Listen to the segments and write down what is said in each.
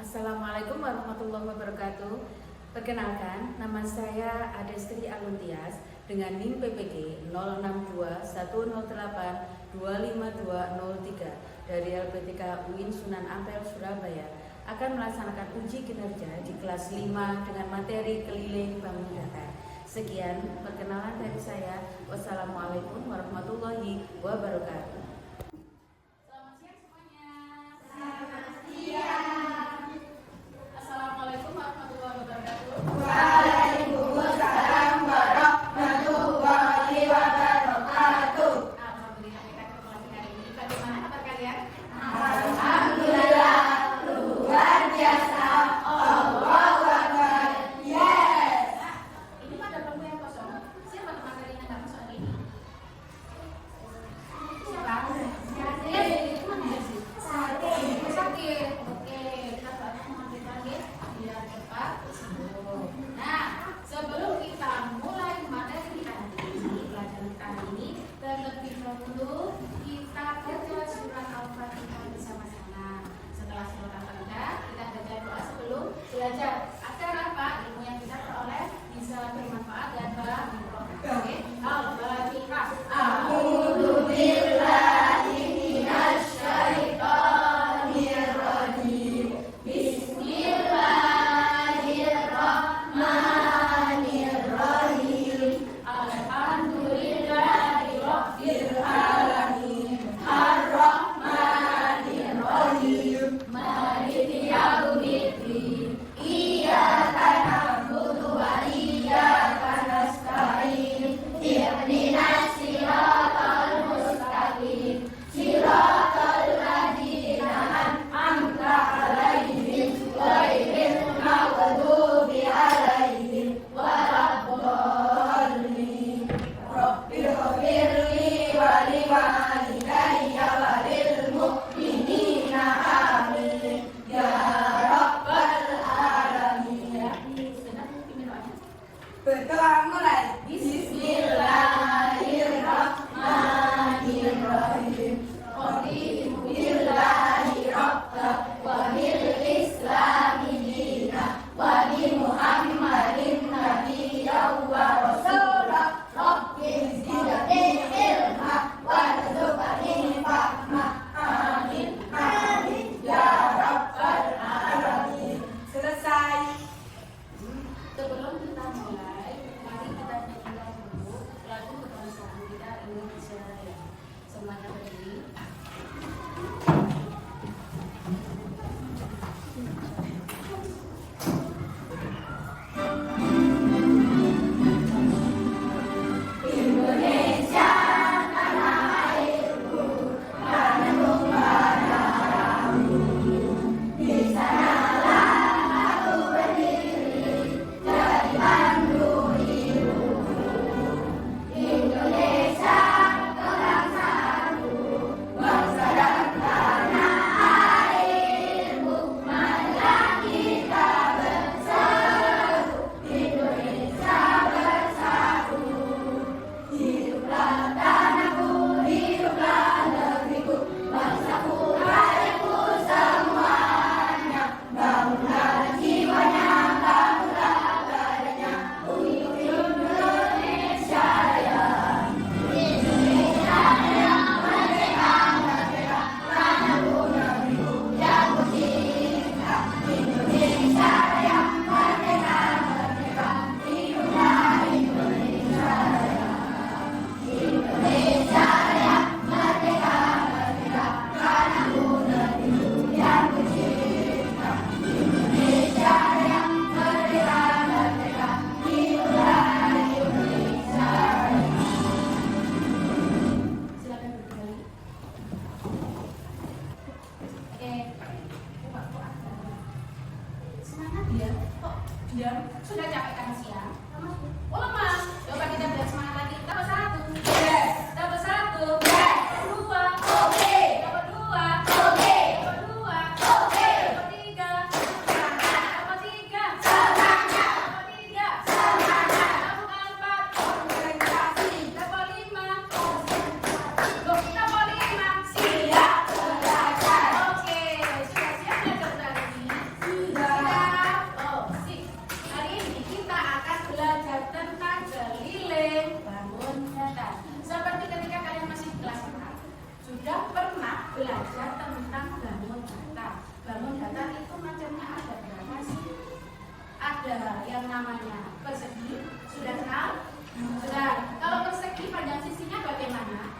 Assalamualaikum warahmatullahi wabarakatuh. Perkenalkan, nama saya Adestri Aluntias dengan NIM PPG 06210825203 dari LPTK UIN Sunan Ampel, Surabaya akan melaksanakan uji kinerja di kelas 5 dengan materi keliling bangun datar. Sekian perkenalan dari saya. Wassalamualaikum warahmatullahi wabarakatuh. Selamat siang semuanya. Selamat siang. Assalamualaikum warahmatullahi wabarakatuh. Waalaikumsalam warahmatullahi wabarakatuh. Alhamdulillah, kita ketemu hari ini. Bagaimana kabar kalian? Alhamdulillah, luar biasa. Allahu Akbar. Yes. Ini pada bangku yang kosong. Siapa materinya nggak masuk hari ini? Siapa? Sakit. Oke, kita soalnya mengambil lagi biar cepat sembuh. Nah, sebelum kita mulai materi hari ini, pelajaran kali ini, terlebih dahulu kita baca surat Al-Fatihah bersama-sama. Setelah surat Al-Fatihah, kita baca doa sebelum belajar. Agar apa? Ilmu yang kita peroleh bisa bermanfaat dan bermanfaat. Oke, Al-Fatihah. A'udzu billahi minasy syaithanir rajim. Bismillahirrahmanirrahim. Alhamdulillahirabbil alamin. Arrahmanirrahim. Maliki yaumiddin. Iyyaka na'budu wa iyyaka nasta'in. Ihdinas siratal mustaqim. Siratal ladzina an'amta 'alaihim ghairil maghdubi 'alaihim waladdallin. Rabbighfirli wa liwalidayya wa lil mu'minina amin. Ya rabbal alamin. Berdoa mulai. Bismillahirrahmanirrahim. Raditu billahi rabba wa bil islami dina wa bi Muhammadin nabiyyan wa rasula. Rabbi zidni ilma warzuqni fahma. Amin amin ya rabbal alamin. Selesai. Sebelum kita mulai, mari kita nyanyikan dulu lagu kebangsaan kita Indonesia Raya. Semuanya berdiri. Indonesia tanah airku, tanah darahku. Di sanalah aku berdiri, jadi pandu hidupku. Indonesia kebangsaanku, bangsa dan tanah airku. Marilah kita bersatu, Indonesia bersatu. Hiduplah tanahku, hiduplah negeriku, bangsaku, rakyatku semuanya. Bangunlah jiwanya, bangunlah badannya, untuk Indonesia Raya. Indonesia Raya, merdeka, merdeka, tanahku, negeriku yang kucinta. Indonesia Raya, merdeka, merdeka, hiduplah Indonesia Raya. Indonesia Raya, merdeka, merdeka, tanahku, negeriku yang kucinta. Indonesia Raya, merdeka, merdeka, hiduplah Indonesia Raya. Silakan berdiri. Oke. Semangat ya. Kok diam? Sudah capek kan siang? Oh lemah. Coba kita biar semangat lagi. Tambah satu. Yes. Tambah satu. Yes. Dua. Oke. Tambah dua. Oke. Tambah dua. Oke. Tambah tiga. Tambah tiga. Semangat. Tambah tiga. Semangat. Tambah empat. Konsentrasi. Tambah lima. Konsentrasi. Loh, tambah lima. Siap belajar. Oke, sudah siap belajar lagi? namanya persegi? Sudah kenal? Sudah. Kalau persegi panjang sisinya bagaimana?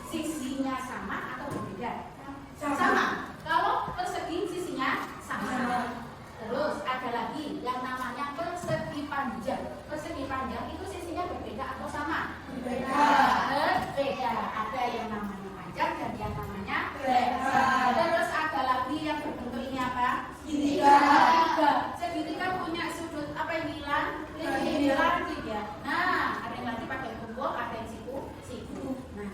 Sisinya sama atau berbeda? Sama. Kalau persegi sisinya sama. Terus ada lagi yang namanya persegi panjang. Persegi panjang itu sisinya berbeda atau sama? Berbeda. Berbeda. Ada yang namanya panjang dan yang namanya lebar. Terus ada lagi yang berbentuk ini apa? Segitiga. Segitiga punya sudut apa yang hilang? Lanjut ya. Nah, ada yang lagi pakai tumpuk, ada yang siku. Nah,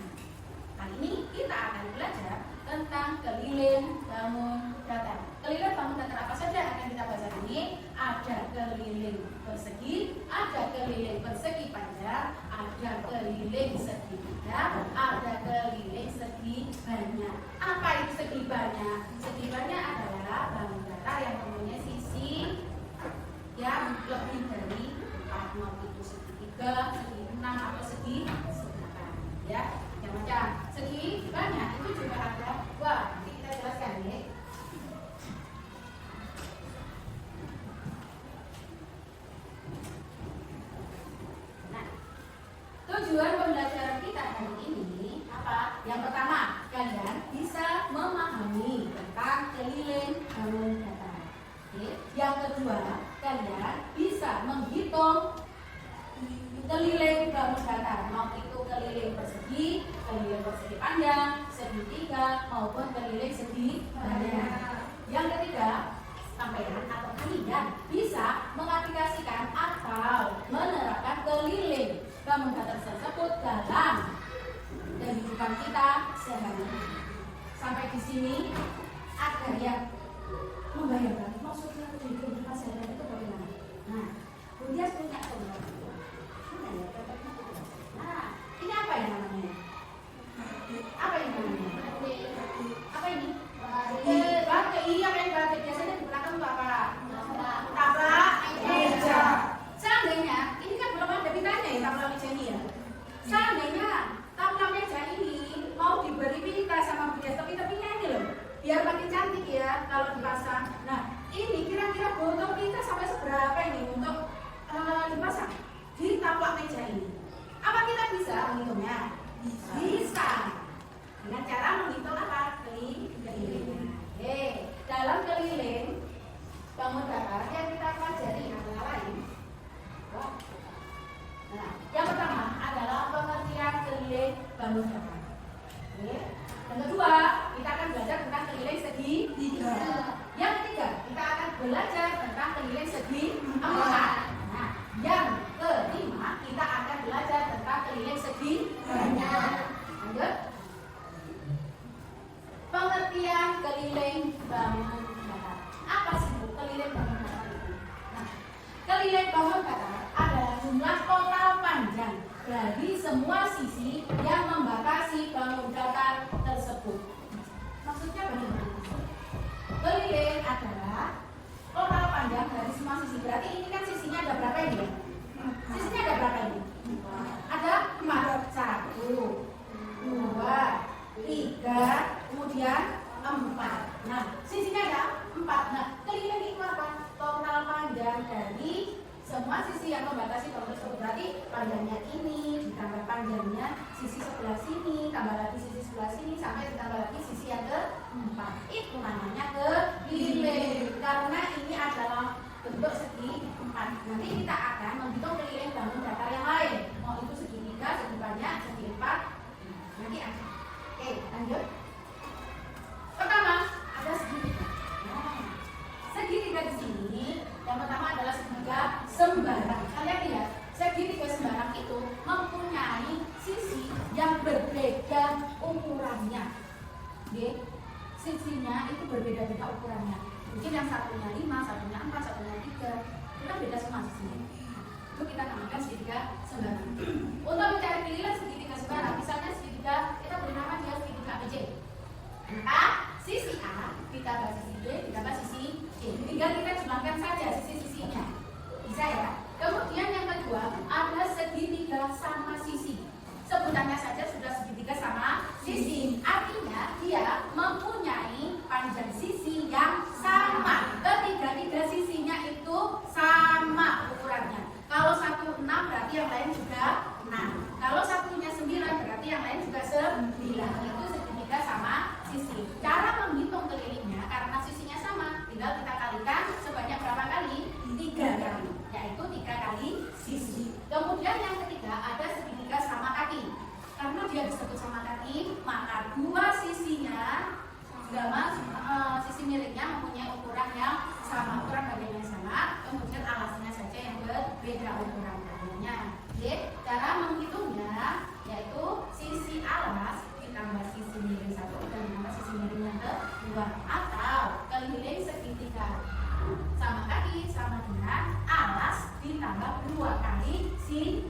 kali ini kita akan belajar tentang keliling bangun datar. Keliling bangun datar apa saja yang akan kita bahas hari ini? Ada keliling persegi, ada keliling persegi panjang, ada keliling segitiga, ada keliling segi banyak. Apa itu segi banyak? Segi banyak adalah bangun datar yang mempunyai sisi yang lebih dari 4, mau itu segitiga, segi 6 atau segi 8 ya. Yang macam segi banyak itu juga ada. Wah, nanti kita jelaskan ya. Nah, tujuan pembelajaran kita hari ini apa? Yang pertama, kalian bisa memahami tentang keliling bangun datar. Oke. Yang kedua, kalian bisa menghitung keliling bangun datar, mau itu keliling persegi panjang, segitiga maupun keliling segi banyak. Yang ketiga, sampean atau kalian bisa mengaplikasikan atau menerapkan keliling bangun datar tersebut dalam kehidupan kita sehari-hari. Sampai di sini ada yang membayangkan maksudnya kehidupan sehari-hari itu bagaimana? Nah, Budias punya contoh. Nah, ini apa yang namanya? Apa ini namanya? Apa ini? Batik. Iya kan batik. Biasanya di belakang itu apa? Tabla meja. Seandainya, ini kan belum ada pintanya ya tabla meja ini ya. Seandainya tabla meja ini mau diberi pita sama Budias tepi-tepinya ini loh, biar makin cantik ya kalau dipasang. Nah, ini kira-kira butuh pita sampai seberapa ini untuk dipasang di taplak meja ini? Apa kita bisa menghitungnya? Bisa. Dengan cara menghitung apa? Kelilingnya. Dalam keliling bangun datar yang kita pelajari adalah lain. Nah, yang pertama adalah pengertian keliling bangun datar. Yang kedua, kita akan belajar tentang keliling segitiga. Yang ketiga, kita akan belajar tentang keliling segi 4. Nah, yang kelima, kita akan belajar tentang keliling segi banyak. Lanjut. Pengertian keliling bangun datar. Apa sih Bu keliling bangun datar itu? Nah, keliling bangun datar adalah jumlah total panjang dari semua sisi yang membatasi bangun datar tersebut. Maksudnya bagaimana? Keliling adalah total panjang dari semua sisi. Berarti ini kan sisinya ada berapa ini? Sisinya ada berapa ini? Ada 4. 1, 2, 3, kemudian 4. Nah, sisinya ada 4. Nah, keliling itu apa? Total panjang dari semua sisi yang membatasi bangun tersebut. Berarti panjangnya ini ditambah panjangnya sisi sebelah sini, tambah lagi sisi sebelah sini, sampai ditambah lagi sisi yang ke-4. Itu namanya keliling. Karena ini adalah bentuk segi 4. Nanti kita akan menghitung keliling bangun datar yang lain. Mau itu segitiga, segi banyak, segi 4. Nanti ada. Oke, lanjut. Pertama, ada segitiga. Nah, segitiga di sini yang pertama adalah segitiga sembarang. Kalian lihat, segitiga sembarang itu mempunyai sisi yang berbeda ukurannya. Oke, sisinya itu berbeda-beda ukurannya. Mungkin yang satunya 5, satunya 4, satunya 3. Kita beda semua sisinya. Itu kita namakan segitiga sembarang. Untuk mencari keliling segitiga sembarang, misalnya segitiga, kita beri nama dia segitiga ABC. Maka sisi A ditambah sisi B ditambah sisi C. Tinggal kita jumlahkan saja sisi-sisinya. Bisa ya? Kemudian yang kedua ada segitiga sama sisi. Sebutannya saja sudah segitiga sama sisi. Artinya dia mempunyai panjang sisi yang sama. Ketiga-tiga sisinya itu sama. dia disebut sama kaki, maka dua sisinya sisi miringnya mempunyai ukuran yang sama, ukuran bagian yang sama, kemudian alasnya saja yang berbeda ukuran bagiannya. Oke, cara menghitungnya yaitu sisi alas ditambah sisi miring satu dan ditambah sisi miring yang kedua, atau keliling segitiga sama kaki sama dengan alas ditambah 2 kali sisi.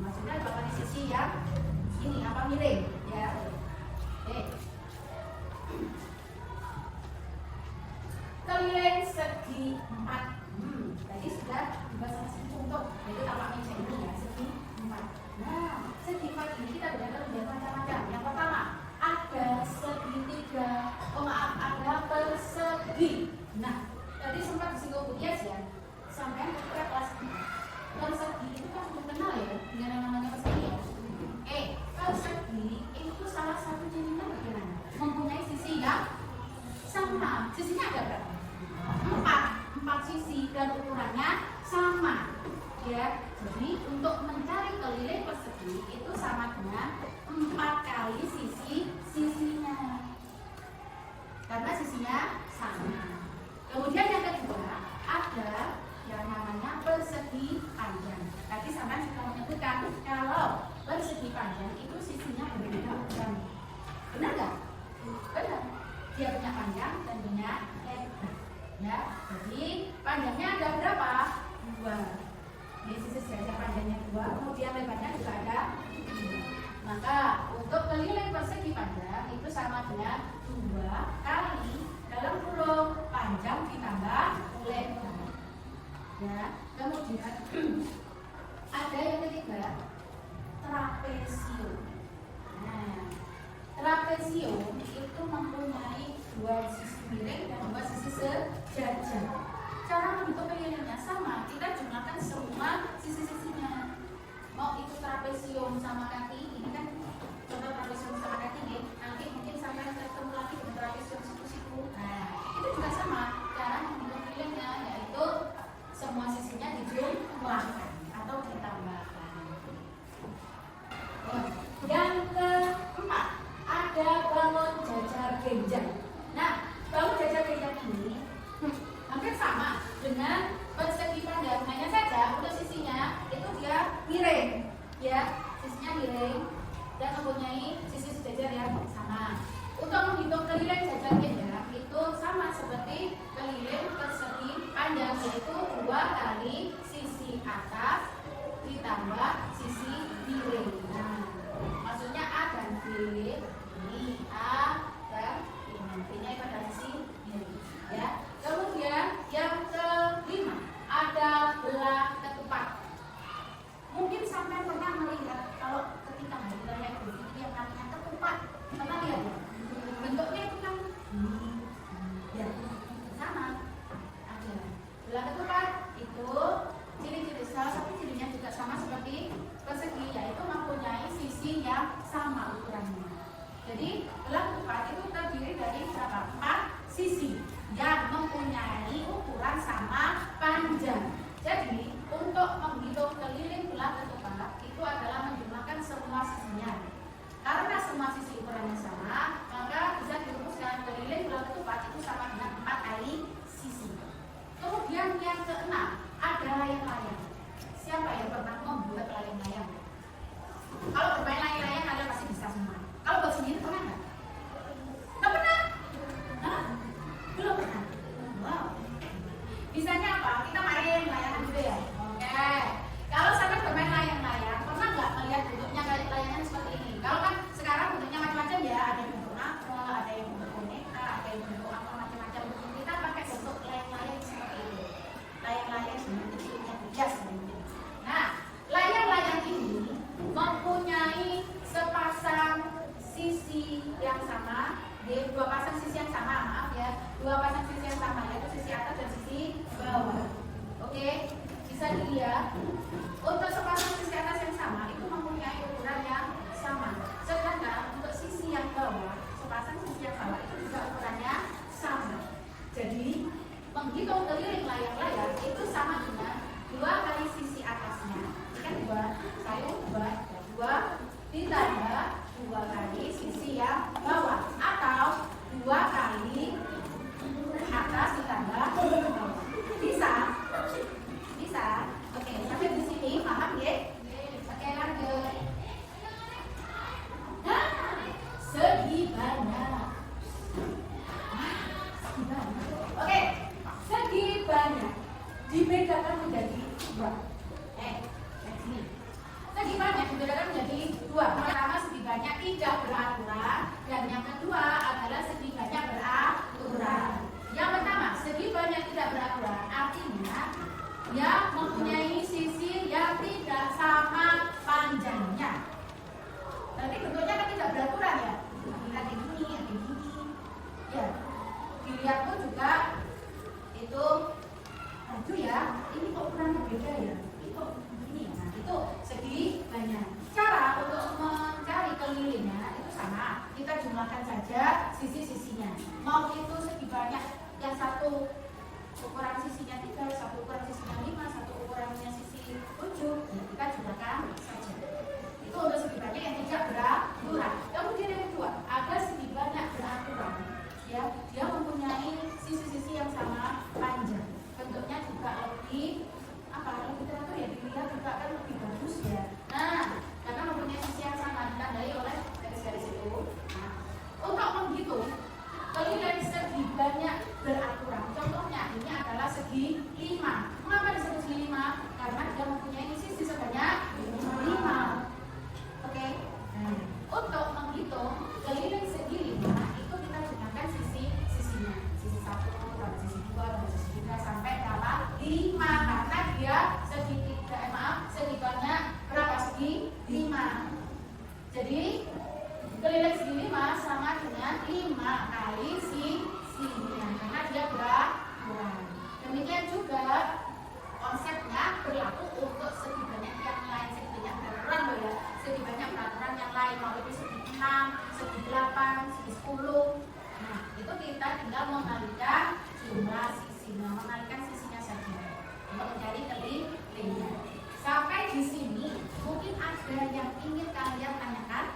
Maksudnya 2 kali sisi yang ini apa miring ya. Oke. Keliling segi 4. Tadi sudah dibahas segi untuk jadi tapak meja ini ya, segi 4. Nah, segi 4 ini kita belajar macam-macam. Yang pertama ada segitiga, ada persegi. Nah, tadi sempat disinggung Bu Dias ya, sampai ketika kelas 5. Persegi itu kan belum kenal ya, dengan yang namanya persegi ya. Persegi itu salah satu jenisnya bagaimana? Mempunyai sisi yang sama. Sisinya ada berapa? 4 sisi dan ukurannya sama. Ya, jadi untuk mencari keliling persegi itu sama dengan 4 kali sisinya. Karena sisinya sama. Kemudian yang kedua ada yang namanya persegi panjang. Tadi sampai sudah menyebutkan kalau persegi panjang itu sisinya berbeda ukuran. Benar nggak? Benar. Dia punya panjang dan punya lebar. Ya, jadi panjangnya ada berapa? 2. Di sisi saja panjangnya 2, kemudian lebarnya juga ada 2. Maka untuk keliling persegi panjang itu sama dengan 2 kali dalam kurung panjang ditambah lebar. Ya, kemudian ada yang ketiga, trapesium. Nah, trapesium itu mempunyai 2 sisi miring dan 2 sisi sejajar. Cara membentuk kelilingnya sama, kita jumlahkan semua sisi-sisinya. Mau itu trapesium sama kaki, ini kan contoh trapesium sama kaki nih. Nanti mungkin sampai ketemu lagi dengan trapesium siku-siku. Nah, itu juga sama. Cara membentuk kelilingnya yaitu semua sisinya dijumlahkan atau ditambahkan. Yang keempat ada bangun jajar genjang. Nah, bangun jajar genjang ini hampir sama dengan persegi panjang, hanya saja untuk sisinya itu dia miring, ya, sisinya miring dan mempunyai sisi sejajar yang sama. Untuk menghitung keliling jajar genjang itu sama seperti keliling persegi panjang, yaitu 2 kali sisi atas ditambah sisi miring. Nah, maksudnya A dan B ini A dan B-nya itu adalah sisi miring, ya. Kemudian yang kelima ada belah ketupat. Mungkin sampai pernah melihat kalau ketika hari raya Idul Fitri yang namanya ketupat, pernah lihat ya? Bentuknya itu kan ya sama. Ada belah ketupat itu ciri-ciri, salah satu cirinya juga sama seperti persegi, yaitu mempunyai sisi yang sama ukurannya. Jadi belah ketupat itu terdiri dari berapa? 4 sisi yang mempunyai ukuran sama panjang. Jadi untuk menghitung keliling belah ketupat itu adalah menjumlahkan semua sisinya. Karena semua sisi ukurannya sama, maka bisa dirumuskan keliling belah ketupat itu sama dengan 4 kali sisi. Kemudian yang keenam ada layang-layang. Siapa yang pernah membuat layang-layang? Kalau bermain layang-layang ada pasti bisa semua. Kalau buat sendiri pernah nggak? Nggak pernah? Hah? Belum pernah? Wow. Bisanya apa? Kita main layangan gitu ya? Oke. Kalau sampai bermain layang-layang, pernah nggak melihat bentuknya kayak layangan seperti ini? Kalau kan sekarang bentuknya macam-macam ya, ada yang bentuk apel, ada yang bentuk boneka, ada yang bentuk apa macam-macam. Kita pakai bentuk layang-layang seperti ini. Layang-layang sebenarnya kecilnya bias. Nah, layang-layang ini mempunyai sepasang sisi yang sama, dua pasang sisi yang sama, maaf ya, 2 pasang sisi yang sama, yaitu sisi atas dan sisi bawah. Oke, bisa dilihat untuk sepasang sisi atas yang sama itu mempunyai ukuran yang sama. Sedangkan untuk sisi yang bawah, sepasang sisi yang bawah itu juga ukurannya sama. Jadi menghitung keliling layang-layang itu sama dengan 2 kali sisi atasnya. Ini kan 2, 1, 2, 2, ditambah 2 kali sisi yang bawah atau 2 kali atas ditambah bawah. Bisa? Bisa? Oke, sampai di sini paham ya? Oke, lanjut. Nah, segi banyak. Oke, segi banyak dibedakan menjadi 2. Sini. Segi banyak dibedakan menjadi 2. Pertama, segi banyak tidak beraturan, dan yang kedua adalah segi banyak beraturan. Yang pertama, segi banyak tidak beraturan artinya yang mempunyai sisi yang tidak sama panjangnya. Nanti bentuknya kan tidak beraturan ya. Ada gini, ada gini. Ya, dilihat pun juga itu aduh ya, ini kok ukurannya beda ya. Ini kok begini ya. Nah, itu segi banyak. Cara untuk mencari kelilingnya itu sama. Kita jumlahkan saja sisi-sisinya. Mau itu segi banyak yang satu ukuran sisinya 3, satu ukuran sisinya 5, satu ukurannya sisi 7, ya kita jumlahkan saja. Itu untuk segi banyak yang tidak beraturan. Kemudian yang kedua, ada segi banyak beraturan. Ya, dia mempunyai sisi-sisi yang sama panjang. Bentuknya juga lebih lebih teratur ya, dilihat juga kan lebih bagus ya. Nah, karena mempunyai sisi yang sama ditandai oleh garis-garis itu. Nah, untuk menghitung kelilin segi banyak beraturan, contohnya ini adalah segi 5. Mengapa disebut segi 5? Karena dia mempunyai sisi sebanyak 5. Oke. Untuk menghitung kelilin segi 5 itu kita gunakan sisi-sisinya. Sisi 1, sisi 2, sisi 3 sampai berapa? 5. Karena dia segi banyak berapa? Segi 5. Jadi kelilin segi 5 sama dengan 5 kali sisinya karena dia beraturan. Demikian juga konsepnya berlaku untuk segi banyak yang lain, segi banyak beraturan loh ya. Segi banyak peraturan yang lain, mau itu segi 6, segi 8, segi 10. Nah, itu kita tinggal mengalihkan jumlah sisinya, mengalihkan sisinya saja untuk mencari kelilingnya. Sampai di sini mungkin ada yang ingin kalian tanyakan?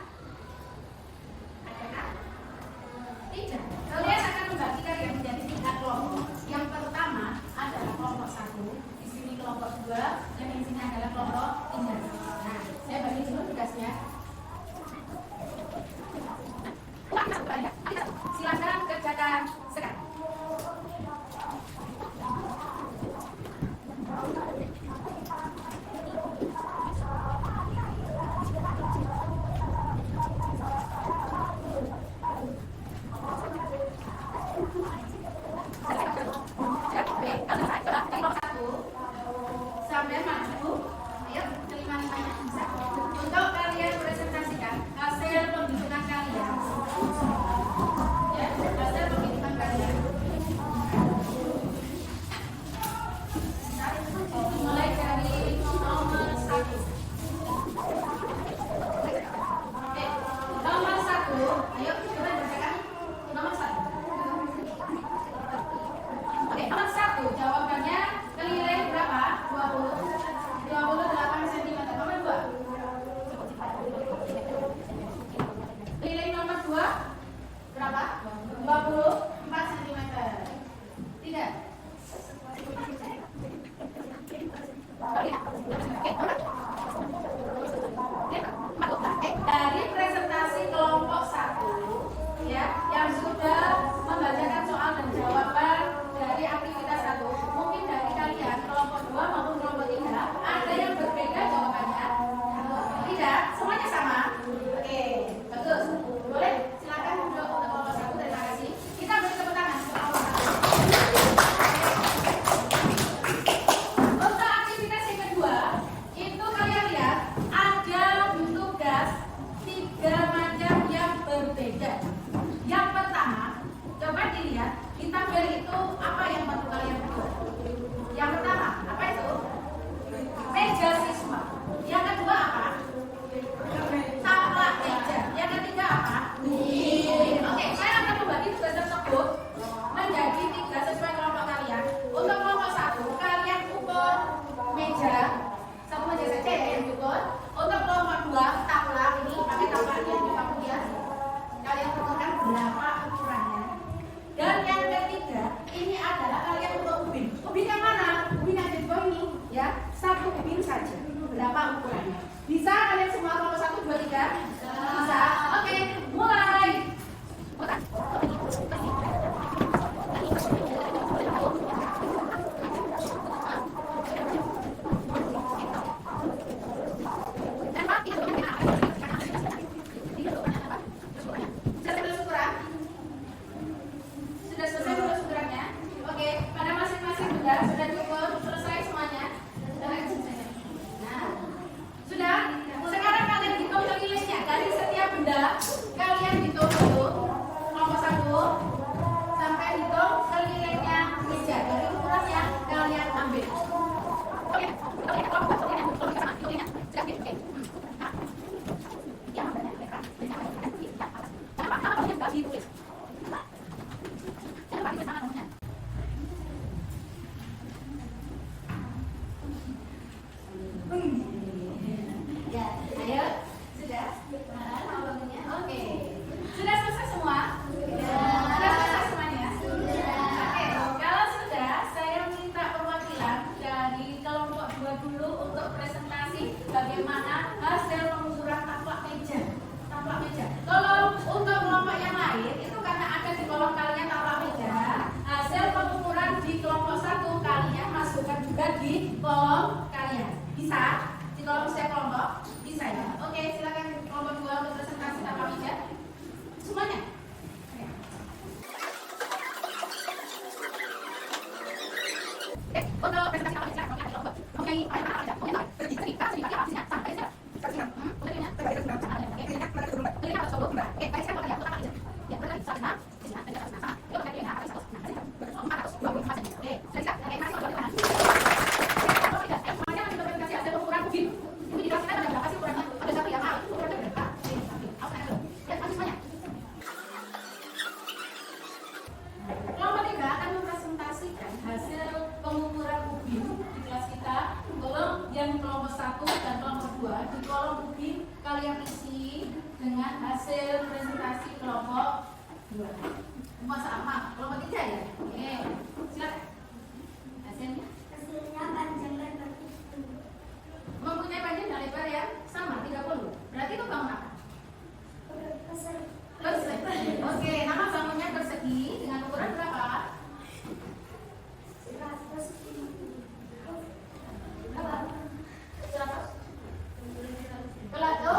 Adakah? Tidak. Kalian akan membagi kalian menjadi 3 kelompok. Yang pertama adalah kelompok 1, di sini kelompok 2, dan di sini adalah kelompok 3. Nah, saya bagi dulu tugasnya. Silakan kerjakan sekarang. Sampai maju, ayo terima-terima bisa. Untuk kalian presentasikan hasil penghitungan kalian. Ya, hasil penghitungan kalian. Mulai dari nomor 1. Oke, nomor 1. Ayo kita bacakan nomor 1. Oke, nomor 1 jawabannya kelilin berapa? 28 cm. Nomor 2. Kelilin nomor 2 berapa? 24 cm. 3. Dari presentasi kelompok 1 ya, yang sudah membacakan soal dan jawaban dari aktivitas 1, mungkin dari kalian kelompok 2 maupun kelompok 3 ada yang berbeda jawabannya? Tidak, semuanya sama. Oke, bagus. Boleh silakan untuk kelompok 1. Terima kasih. Kita beri tepuk tangan untuk kelompok 1. Untuk aktivitas yang kedua juga di kolom kalian. Bisa? Di kolom setiap kelompok? Bisa ya? Oke, silakan kelompok 2 untuk presentasi tanpa meja. Semuanya. Untuk presentasi tanpa meja, oke, kelompok 3 akan mempresentasikan hasil pengukuran ubin di kelas kita. Tolong yang kelompok 1 dan kelompok 2 di kolom ubin kalian isi dengan hasil presentasi kelompok 2. Sama kelompok 3 ya? Oke, silakan. Hasilnya? Hasilnya panjang lebar Mempunyai panjang dan lebar yang sama 30. Berarti itu bangun apa? Persegi. Oke, nama bangunnya persegi dengan ukuran berapa? 100.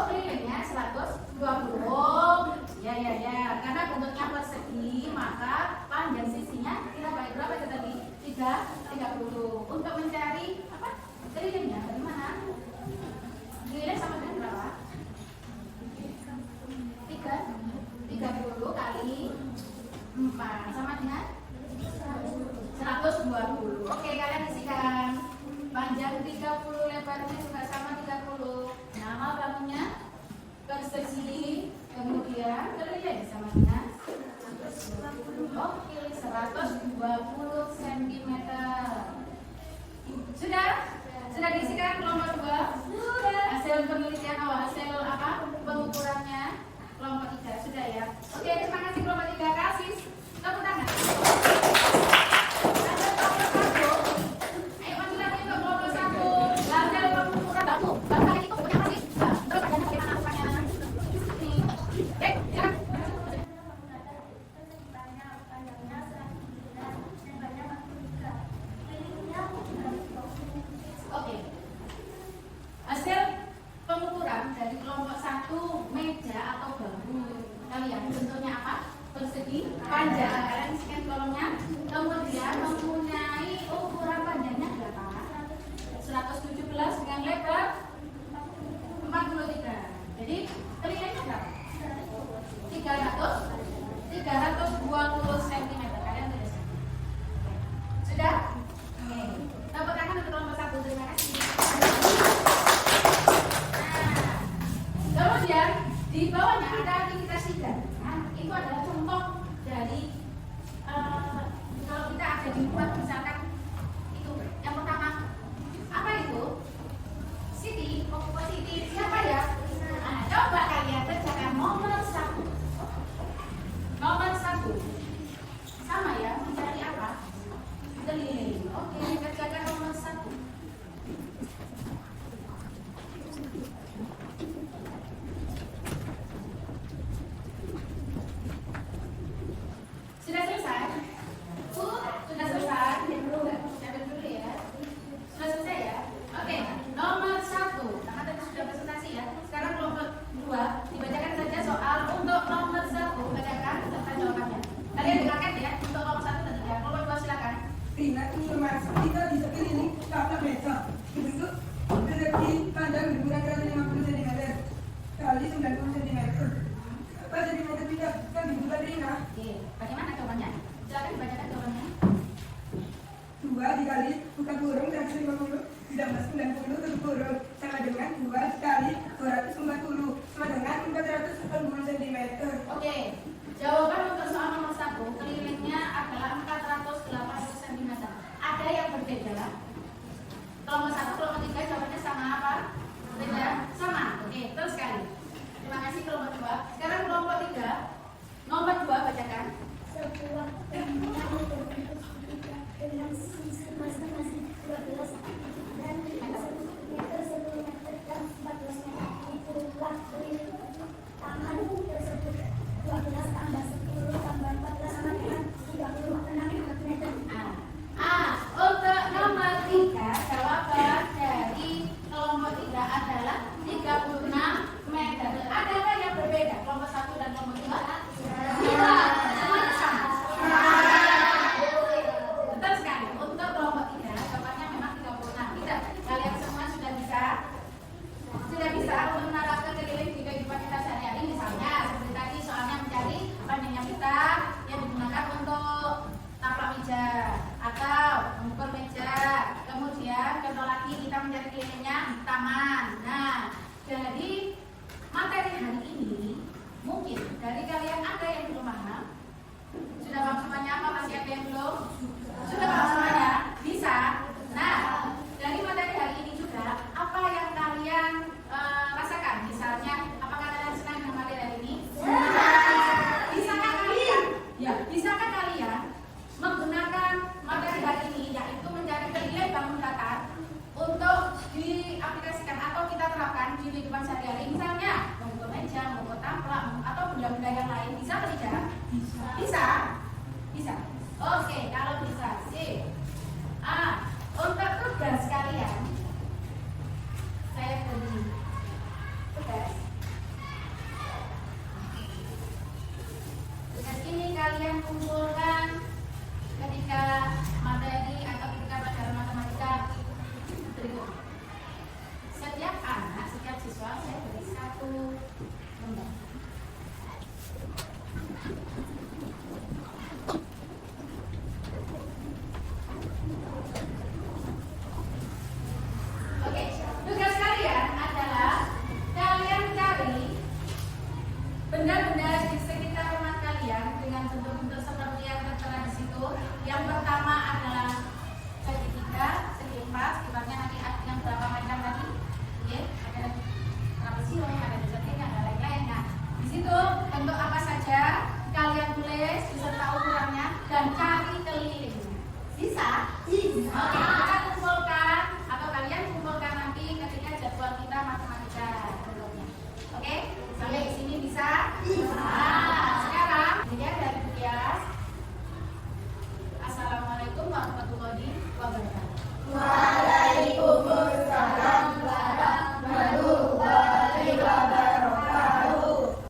Kelilingnya 120. Ya. Karena bentuknya persegi, maka panjang sisinya kita bagi berapa itu tadi? 30. Untuk mencari apa? Kelilingnya bagaimana? Keliling sama dengan berapa? 30 kali 4 sama dengan 120. Oke, kalian isikan. Panjang 30, lebarnya juga sama 30. Nama bangunnya persegi, kemudian keliling sama dengan 120 cm. Sudah diisikan kelompok 2? Hasil penelitian hasil apa? Pengukurannya kelompok 3 sudah ya. Oke, terima kasih kelompok 3. Kasih tepuk tangan. Hasil kelompok 1. Ayo maju lagi untuk kelompok 1. Hasil pengukuran batu. Baru kali itu punya kasih. Terus ada bagaimana rupanya? Silakan. Oke. Hasil pengukuran dari kelompok 1 meja atau bangku kalian bentuknya apa? Persegi, panjang. Kalian isikan kolomnya. Kemudian mempunyai ukuran panjangnya berapa? 117 dengan lebar 43. Jadi kelilingnya berapa? 320 cm. Kalian tuliskan. Sudah? Oke. Tepuk tangan untuk kelompok 1. Terima kasih. Kemudian di bawahnya ada aktivitas 3. Nah, itu adalah contoh dari kalau kita ada dibuat misalkan itu yang pertama apa itu? Siti, Siti siapa ya? Nah, coba kalian kerjakan nomor 1. Nomor 1 sama ya, mencari apa? Keliling. Oke, kerjakan nomor 1. Sudah selesai? Sudah selesai? Catat dulu ya. Sudah selesai ya? Oke, nomor 1. Karena tadi sudah presentasi ya. Sekarang kelompok 2 dibacakan saja soal untuk nomor 1. Bacakan serta jawabannya. Kalian dengarkan ya untuk nomor 1 dan 3. Kelompok 2 silakan. Dengan informasi kita bisa keliling taplak meja dibentuk persegi panjang berkira-kira 50 cm kali 90 cm. Pada dimensi tidak kan dibuat ringkas. Oke, bagaimana jawabannya? Silakan dibacakan jawabannya. 2 dikali bukan kurung 150 ditambah 90 tutup kurung sama dengan 2 dikali 240 sama dengan 480 cm. Oke, jawaban untuk soal nomor 1 kelilingnya adalah 480 cm. Ada yang berbeda? Kelompok 1, kelompok 3 jawabannya sama apa? Beda? Sama. Oke, terus sekali. Terima kasih kelompok 2. Sekarang kelompok 3. Nomor 2 bacakan. sebuah bangunan berbentuk segitiga dengan sisi masing-masing 12 dan meter 10 meter dan 14 meter. Itulah keliling taman tersebut. 12 tambah 10 tambah 14 sama dengan 36 meter. Untuk nomor 3 taman. Nah, jadi materi hari ini mungkin dari kalian ada yang belum paham. Sudah paham semuanya apa? Masih ada yang belum? Sudah paham semuanya? Bisa? Nah, dari materi hari ini juga apa yang kalian rasakan? Misalnya, apakah kalian senang dengan materi hari ini? Bisakah kalian? Ya, bisakah kalian menggunakan materi hari ini, yaitu mencari nilai bangun datar untuk diaplikasikan atau kita terapkan di kehidupan sehari-hari? Misalnya, membuat meja, membuat taplak, atau benda-benda yang lain. Bisa atau tidak? Bisa? Bisa. Oke, kalau bisa, sip. Untuk tugas kalian, saya beri tugas. Tugas ini kalian kumpulkan ketika materi atau ketika pelajaran matematika berikut. Setiap anak, setiap siswa saya beri 1 lembar. Oke, tugas kalian adalah kalian cari benda-benda di sekitar rumah kalian dengan bentuk-bentuk seperti yang tertera di situ. Yang pertama adalah segitiga, segi 4, sifatnya nanti yang berapa macam tadi? Oke, ada trapesium, ada segitiga, ada lain-lain. Nah, di situ bentuk apa saja kalian tulis beserta ukurannya dan cari kelilingnya. Bisa? Bisa. Oke, kita